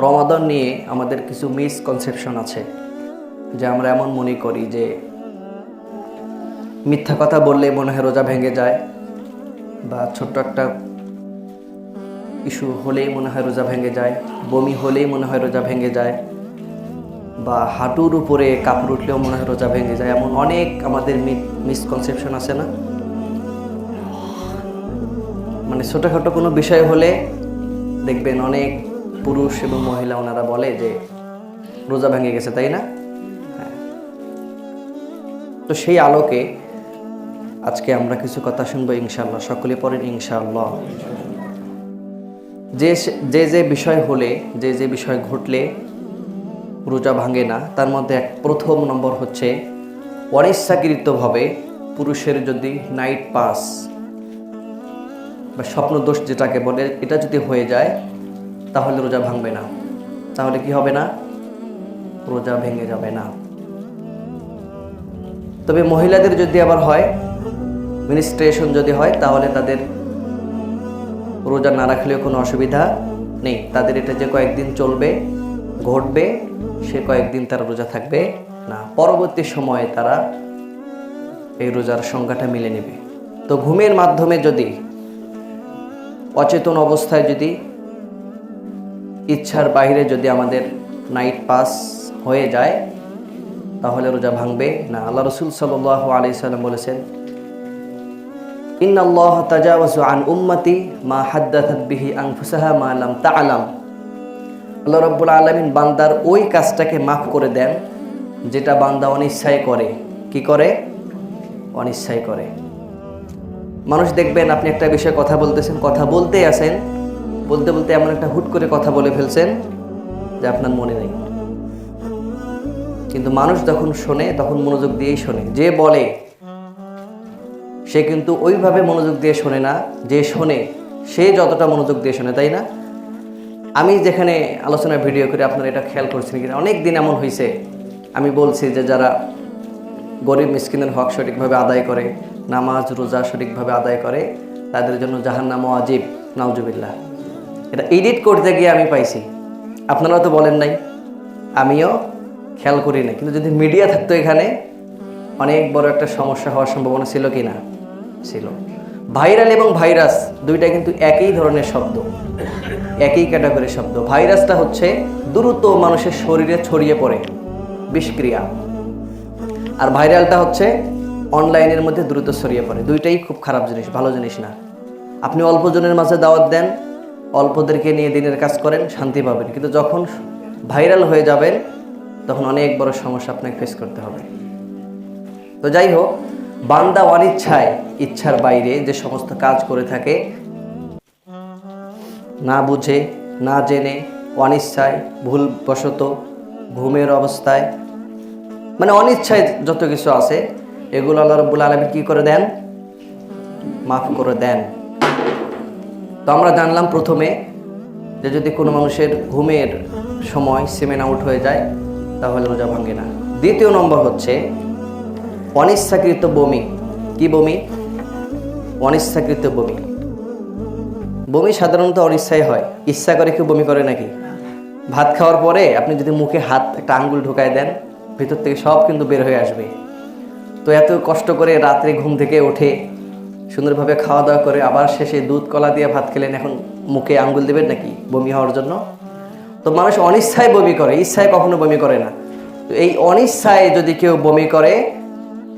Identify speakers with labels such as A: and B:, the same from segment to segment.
A: রমাদান নিয়ে আমাদের কিছু মিসকনসেপশন আছে, যে আমরা এমন মনে করি যে মিথ্যা কথা বললে মনে হয় রোজা ভেঙে যায়, বা ছোট্ট একটা ইস্যু হলেই মনে হয় রোজা ভেঙে যায়, বমি হলেই মনে হয় রোজা ভেঙে যায়, বা হাঁটুর উপরে কাপড় উঠলেও মনে হয় রোজা ভেঙে যায়। এমন অনেক আমাদের মিসকনসেপশন আছে না? মানে ছোটোখাটো কোনো বিষয় হলে দেখবেন অনেক পুরুষ এবং মহিলা ওনারা বলে যে রোজা ভেঙে গেছে, তাই না? হ্যাঁ। তো সেই আলোকে আজকে আমরা কিছু কথা শুনবো ইনশাআল্লাহ। সকলে পড়েন ইনশাআল্লাহ। যে বিষয় হলে, যে বিষয় ঘটলে রোজা ভাঙে না, তার মধ্যে প্রথম নম্বর হচ্ছে অনিচ্ছাকৃতভাবে পুরুষের যদি নাইট পাস বা স্বপ্নদোষ যেটাকে বলে, এটা যদি হয়ে যায় তাহলে রোজা ভাঙবে না। তাহলে কি হবে না? রোজা ভেঙে যাবে না। তবে মহিলাদের যদি আবার হয়, মিনিস্ট্রেশন যদি হয়, তাহলে তাদের রোজা না রাখলেও কোনো অসুবিধা নেই। তাদের এটা যে কয়েকদিন চলবে, ঘটবে, সে কয়েকদিন তারা রোজা থাকবে না। পরবর্তী সময়ে তারা এই রোজার সংখ্যাটা মিলে নেবে। তো ঘুমের মাধ্যমে যদি, অচেতন অবস্থায় যদি, ইচ্ছার বাইরে যদি আমাদের নাইট পাস হয়ে যায় তাহলে রোজা ভাঙবে না। আল্লাহ রাসূল সাল্লাল্লাহু আলাইহি সাল্লাম বলেছেন, ইন্নাল্লাহ তাজাওয়াজা আন উম্মতি মা হাদ্দাথাত বিহি আনফুসাহা মা লাম তা'লাম। আল্লাহ রাব্বুল আলামিন বান্দার ওই কাজটাকে মাফ করে দেন যেটা বান্দা অনিচ্ছায় করে। কি করে? অনিচ্ছায় করে। মানুষ দেখবেন আপনি একটা বিষয়ে কথা বলতেছেন, কথা বলতেই আছেন, বলতে বলতে এমন একটা হুট করে কথা বলে ফেলছেন যে আপনার মনে নেই। কিন্তু মানুষ যখন শোনে তখন মনোযোগ দিয়েই শোনে। যে বলে সে কিন্তু ওইভাবে মনোযোগ দিয়ে শোনে না, যে শোনে সে যতটা মনোযোগ দিয়ে শোনে, তাই না? আমি যেখানে আলোচনার ভিডিও করি, আপনারা এটা খেয়াল করছেন কিনা, অনেক দিন এমন হয়েছে আমি বলছি যে যারা গরিব মিসকিনের হক সঠিকভাবে আদায় করে, নামাজ রোজা সঠিকভাবে আদায় করে, তাদের জন্য জাহান্নাম ওয়াজিব, নাউজুবিল্লাহ। এটা এডিট করতে গিয়ে আমি পাইছি। আপনারাও তো বলেন নাই, আমিও খেয়াল করি না। কিন্তু যদি মিডিয়া থাকতো এখানে, অনেক বড় একটা সমস্যা হওয়ার সম্ভাবনা ছিল কি না? ছিল। ভাইরাল এবং ভাইরাস দুইটা কিন্তু একই ধরনের শব্দ, একই ক্যাটাগরির শব্দ। ভাইরাসটা হচ্ছে দ্রুত মানুষের শরীরে ছড়িয়ে পড়ে, বিষক্রিয়া। আর ভাইরালটা হচ্ছে অনলাইনের মধ্যে দ্রুত ছড়িয়ে পড়ে। দুইটাই খুব খারাপ জিনিস, ভালো জিনিস না। আপনি অল্প জনের মাঝে দাওয়াত দেন, অল্পদেরকে নিয়ে দিনের কাজ করেন, শান্তি পাবেন। কিন্তু যখন ভাইরাল হয়ে যাবেন তখন অনেক বড় সমস্যা আপনাকে ফেস করতে হবে। তো যাই হোক, বান্দা অনিচ্ছায়, ইচ্ছার বাইরে যে সমস্ত কাজ করে থাকে, না বুঝে, না জেনে, অনিচ্ছায়, ভুলবশত, ঘুমের অবস্থায়, মানে অনিচ্ছায় যত কিছু আছে, এগুলো আল্লাহ রাব্বুল আলামিন কি করে দেন? মাফ করে দেন। তো আমরা জানলাম প্রথমে যে যদি কোনো মানুষের ঘুমের সময় সেমেন আউট হয়ে যায় তাহলে রোজা ভাঙে না। দ্বিতীয় নম্বর হচ্ছে অনিচ্ছাকৃত বমি। কি বমি? অনিচ্ছাকৃত বমি। বমি সাধারণত অনিচ্ছায় হয়। ইচ্ছা করে কেউ বমি করে নাকি? ভাত খাওয়ার পরে আপনি যদি মুখে হাত, একটা আঙ্গুল ঢুকায় দেন, ভিতর থেকে সব কিন্তু বের হয়ে আসবে। তো এত কষ্ট করে রাত্রে ঘুম থেকে উঠে সুন্দরভাবে খাওয়া দাওয়া করে আবার শেষে দুধ কলা দিয়ে ভাত খেলেন, এখন মুখে আঙ্গুল দেবেন নাকি বমি হওয়ার জন্য? তো মানুষ অনিচ্ছায় বমি করে, ইচ্ছায় কখনো বমি করে না। তো এই অনিচ্ছায় যদি কেউ বমি করে,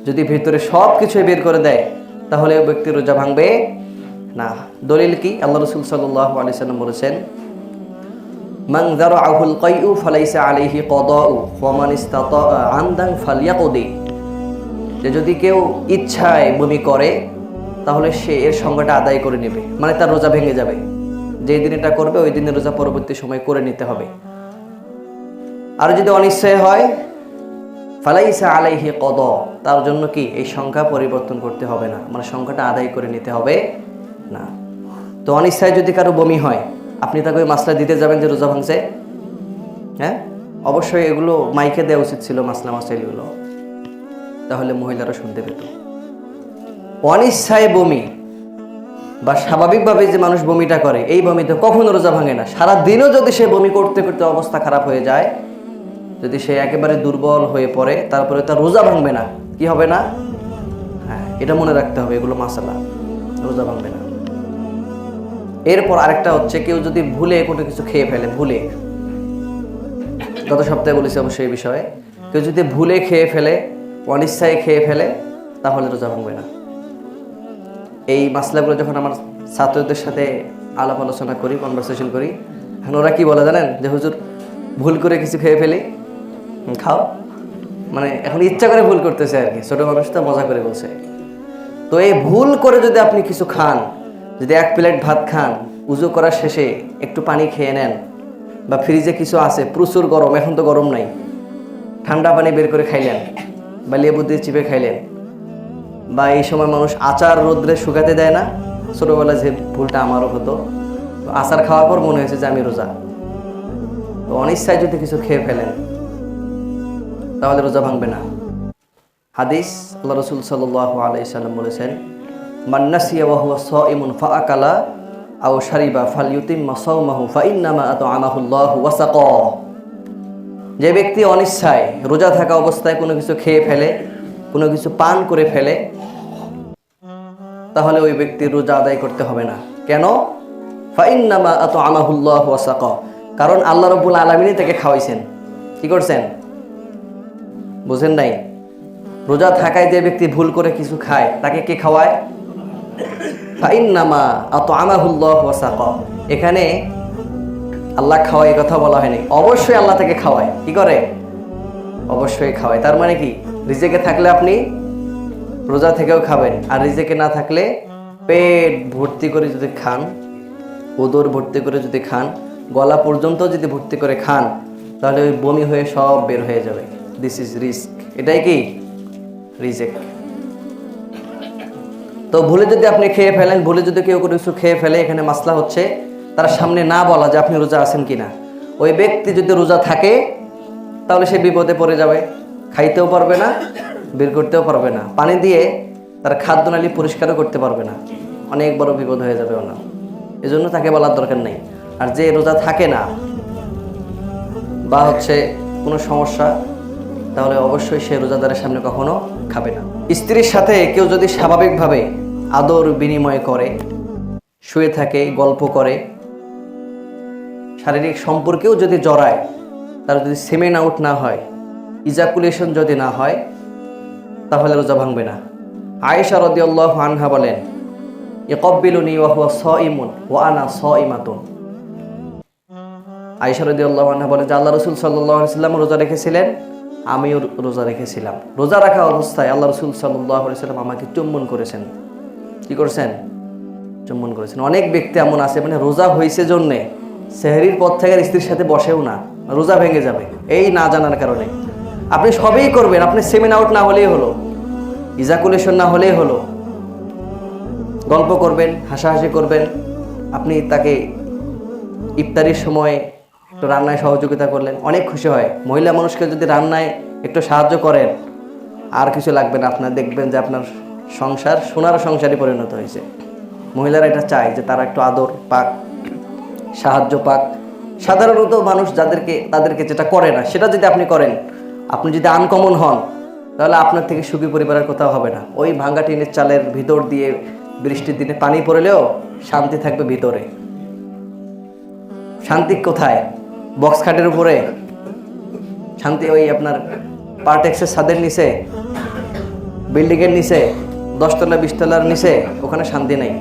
A: যদি ভিতরে সব কিছুই বের করে দেয়, তাহলে ওই ব্যক্তির রোজা ভাঙবে না। দলিল কি? আল্লাহ রাসূল সাল্লাল্লাহু আলাইহি সাল্লাম বলেছেন, মান যারাআহুল কাইউ ফালাইসা আলাইহি কদাউ ওয়া মান ইসতাতা আমদান ফালইয়াকদি। যে যদি কেউ ইচ্ছায় বমি করে তাহলে সে এর সংজ্ঞাটা আদায় করে নেবে, মানে তার রোজা ভেঙে যাবে। যেই দিন এটা করবে ওই দিনের রোজা পরবর্তী সময় করে নিতে হবে। আর যদি অনিচ্ছায় হয়, ফালাইসা আলাইহি কদা, তার জন্য কি এই সংখ্যা পরিবর্তন করতে হবে না, মানে সংখ্যাটা আদায় করে নিতে হবে না। তো অনিচ্ছায় যদি কারো বমি হয়, আপনি তাকে ওই মাসলা দিতে যাবেন যে রোজা ভাঙছে? হ্যাঁ, অবশ্যই এগুলো মাইকে দেওয়া উচিত ছিল, মাসলা মাসাইলগুলো, তাহলে মহিলারা শুনতে পেত। অনিচ্ছায় বমি বা স্বাভাবিকভাবে যে মানুষ বমিটা করে, এই বমিতে কখনো রোজা ভাঙে না। সারা দিনও যদি সে বমি করতে করতে অবস্থা খারাপ হয়ে যায়, যদি সে একেবারে দুর্বল হয়ে পড়ে, তারপরে তার রোজা ভাঙবে না। কি হবে না? হ্যাঁ, এটা মনে রাখতে হবে, এগুলো মাসালা, রোজা ভাঙবে না। এরপর আরেকটা হচ্ছে, কেউ যদি ভুলে কোনো কিছু খেয়ে ফেলে, ভুলে, গত সপ্তাহে বলেছি অবশ্যই এই বিষয়ে, কেউ যদি ভুলে খেয়ে ফেলে, অনিচ্ছায় খেয়ে ফেলে, তাহলে রোজা ভাঙবে না। এই মাসলাগুলো যখন আমার ছাত্রদের সাথে আলাপ আলোচনা করি, কনভারসেশন করি, এখন ওরা কি বলে জানেন, যে হুজুর ভুল করে কিছু খেয়ে ফেলি, খাও, মানে এখন ইচ্ছা করে ভুল করতেছে আর কি, ছোট মানুষ তো মজা করে বলছে। তো এই ভুল করে যদি আপনি কিছু খান, যদি 1 প্লেট ভাত খান, উজু করার শেষে একটু পানি খেয়ে নেন, বা ফ্রিজে কিছু আছে, প্রচুর গরম, এখন তো গরম নাই, ঠান্ডা পানি বের করে খাইলেন, বা লেবু দিয়ে চিপে খাইলেন, বা এই সময় মানুষ আচার রোদ্রে শুকাতে দেয় না, ছোটোবেলায় যে ভুলটা আমারও হতো, তো আচার খাওয়ার পর মনে হয়েছে যে আমি রোজা। তো অনিচ্ছায় যদি কিছু খেয়ে ফেলেন, তাহলে রোজা ভাঙবে না। হাদিস, আল্লাহ রসুল সাল্লাল্লাহু আলাইহি সাল্লাম বলেছেন, মান নাসিয়া ওয়া হুয়া সাইমুন ফাআকালা আও শারিবা ফালইউতিম্মা সাওমাহু ফাইন্নামা আতআমাহুল্লাহু ওয়া সাকা। যে ব্যক্তি অনিচ্ছায় রোজা থাকা অবস্থায় কোনো কিছু খেয়ে ফেলে, কোনো কিছু পান করে ফেলে, তাহলে ওই ব্যক্তির রোজা আদায় করতে হবে না। কেন? ফাইন্নামা আতআমাহুল্লাহু ওয়া সাকা, কারণ আল্লাহ রাব্বুল আলামিনই তাকে খাওয়াইছেন। কি করছেন? বুঝেন নাই? রোজা থাকায় যে ব্যক্তি ভুল করে কিছু খায়, তাকে কে খাওয়ায়? ফাইন্নামা আতআমাহুল্লাহু ওয়া সাকা। এখানে আল্লাহ খাওয়ায় কথা বলা হয়নি, অবশ্যই আল্লাহ তাকে খাওয়ায়। কি করে? অবশ্যই খাওয়ায়। তার মানে কি, রিজেকে থাকলে আপনি রোজা থেকেও খাবেন, আর রিজেকে না থাকলে পেট ভর্তি করে যদি খান, উদর ভর্তি করে যদি খান, গলা পর্যন্ত যদি ভর্তি করে খান, তাহলে ওই বমি হয়ে সব বের হয়ে যাবে। This is risk. এটাই কি? রিজেক। তো ভুলে যদি আপনি খেয়ে ফেলেন, ভুলে যদি কেউ কোনো কিছু খেয়ে ফেলে, এখানে মাসলা হচ্ছে তার সামনে না বলা যে আপনি রোজা আছেন কিনা। ওই ব্যক্তি যদি রোজা থাকে, তাহলে সে বিপদে পড়ে যাবে, খাইতেও পারবে না, বের করতেও পারবে না, পানি দিয়ে তার খাদ্যনালী পরিষ্কারও করতে পারবে না, অনেক বড় বিপদ হয়ে যাবে ওনার। এজন্য তাকে বলার দরকার নেই। আর যে রোজা থাকে না, বা হচ্ছে কোনো সমস্যা, তাহলে অবশ্যই সে রোজাদারের সামনে কখনো খাবে না। স্ত্রীর সাথে কেউ যদি স্বাভাবিকভাবে আদর বিনিময় করে, শুয়ে থাকে, গল্প করে, শারীরিক সম্পর্কেও যদি জড়ায়, তার যদি সেমেন আউট না হয়, ইজাকুলেশন যদি না হয়, তাহলে রোজা ভাঙবে না। আয়েশা রাদিয়াল্লাহু আনহা বলেন, ইয়াকব্বিলুনি ওয়া হুয়া সাইমুন ওয়া আনা সাইমাতুন। আয়েশা রাদিয়াল্লাহু আনহা বলেন যে আল্লাহ রাসূল সাল্লাল্লাহু আলাইহি ওয়াসাল্লাম রোজা রেখেছিলেন, আমিও রোজা রেখেছিলাম। রোজা রাখা অবস্থায় আল্লাহ রাসূল সাল্লাল্লাহু আলাইহি ওয়াসাল্লাম আমাকে চুম্বন করেছেন। কি করেছেন? চুম্বন করেছেন। অনেক ব্যক্তি এমন আছে, মানে রোজা হয়েছে জন্যে সেহরির পর থেকে স্ত্রীর সাথে বসেও না, রোজা ভেঙে যাবে এই না জানার কারণে। আপনি সবই করবেন, আপনি সেমেন আউট না হলেই হলো, ইজাকুলেশন না হলেই হলো, গল্প করবেন, হাসাহাসি করবেন, আপনি তাকে ইফতারির সময় একটু রান্নায় সহযোগিতা করলেন, অনেক খুশি হয়। মহিলা মানুষকে যদি রান্নায় একটু সাহায্য করেন, আর কিছু লাগবে না আপনার, দেখবেন যে আপনার সংসার সোনার সংসারে পরিণত হয়েছে। মহিলারা এটা চায় যে তারা একটু আদর পাক, সাহায্য পাক। সাধারণত মানুষ তাদেরকে যেটা করে না, সেটা যদি আপনি করেন, আপনি যদি আনকমন হন, তাহলে আপনার থেকে সুখী পরিবারের কোথাও হবে না। ওই ভাঙ্গা টিনের চালের ভিতর দিয়ে বৃষ্টির দিনে পানি পড়লেও শান্তি থাকবে ভিতরে। শান্তি কোথায়? বক্স খাটের উপরে শান্তি? ওই আপনার পার্টেক্সের ছাদের নিচে, বিল্ডিংয়ের নিচে, 10 তলা 20 তলার নিচে, ওখানে শান্তি নেই।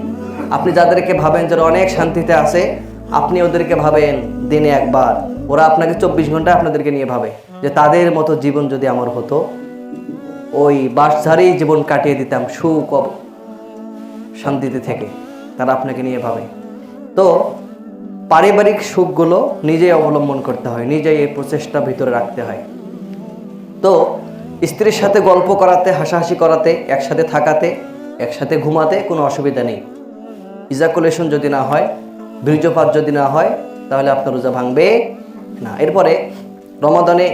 A: আপনি যাদেরকে ভাবেন যারা অনেক শান্তিতে আছে, আপনি ওদেরকে ভাবেন দিনে একবার, ওরা আপনাকে 24 ঘন্টা আপনাদেরকে নিয়ে ভাবে যে তাদের মতো জীবন যদি আমার হতো, ওই বাসঝাড়েই জীবন কাটিয়ে দিতাম সুখ শান্তিতে থেকে, তারা আপনাকে নিয়ে ভাবে। তো পারিবারিক সুখগুলো নিজেই অবলম্বন করতে হয়, নিজেই এই প্রচেষ্টা ভিতরে রাখতে হয়। তো স্ত্রীর সাথে গল্প করাতে, হাসাহাসি করাতে, একসাথে থাকাতে, একসাথে ঘুমাতে কোনো অসুবিধা নেই। ইজাকুলেশন যদি না হয়, বীর্যপাত যদি না হয়, তাহলে আপনার রোজা ভাঙবে না। এরপরে রমাদানে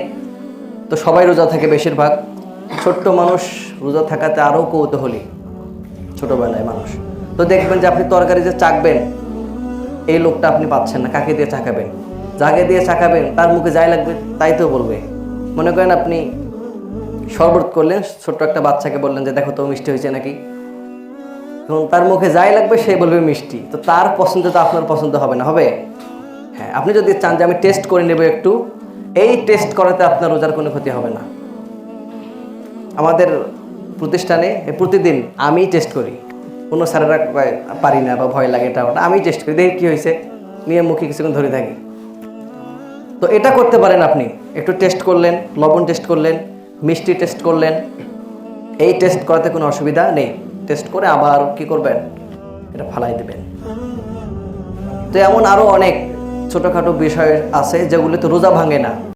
A: তো সবাই রোজা থাকে, বেশিরভাগ ছোট্ট মানুষ রোজা থাকাতে আরও কৌতূহলী, ছোটোবেলায় মানুষ। তো দেখবেন যে আপনি তরকারি যে চাকবেন, এই লোকটা আপনি পাচ্ছেন না। কাকে দিয়ে চাকাবেন? যাকে দিয়ে চাকাবেন তার মুখে যাই লাগবে তাই তো বলবে। মনে করেন আপনি শরবত করলেন, ছোট্ট একটা বাচ্চাকে বললেন যে দেখো তো মিষ্টি হয়েছে নাকি, এবং তার মুখে যাই লাগবে সে বলবে মিষ্টি। তো তার পছন্দ তো আপনার পছন্দ হবে না, হবে? হ্যাঁ, আপনি যদি চান যে আমি টেস্ট করে নেব একটু, এই টেস্ট করাতে আপনার রোজার কোনো ক্ষতি হবে না। আমাদের প্রতিষ্ঠানে প্রতিদিন আমি টেস্ট করি, কোনো স্যারেরা পারি না বা ভয় লাগে, এটা ওটা আমি টেস্ট করি, দেখি কী হয়েছে, নিয়ে মুখে কিছুক্ষণ ধরে থাকি। তো এটা করতে পারেন আপনি, একটু টেস্ট করলেন, লবণ টেস্ট করলেন, মিষ্টি টেস্ট করলেন, এই টেস্ট করাতে কোনো অসুবিধা নেই। টেস্ট করে আবার কি করবেন, এটা ফালাই দেবেন। তো এমন আরও অনেক ছোটোখাটো বিষয় আছে যেগুলোতে রোজা ভাঙে না।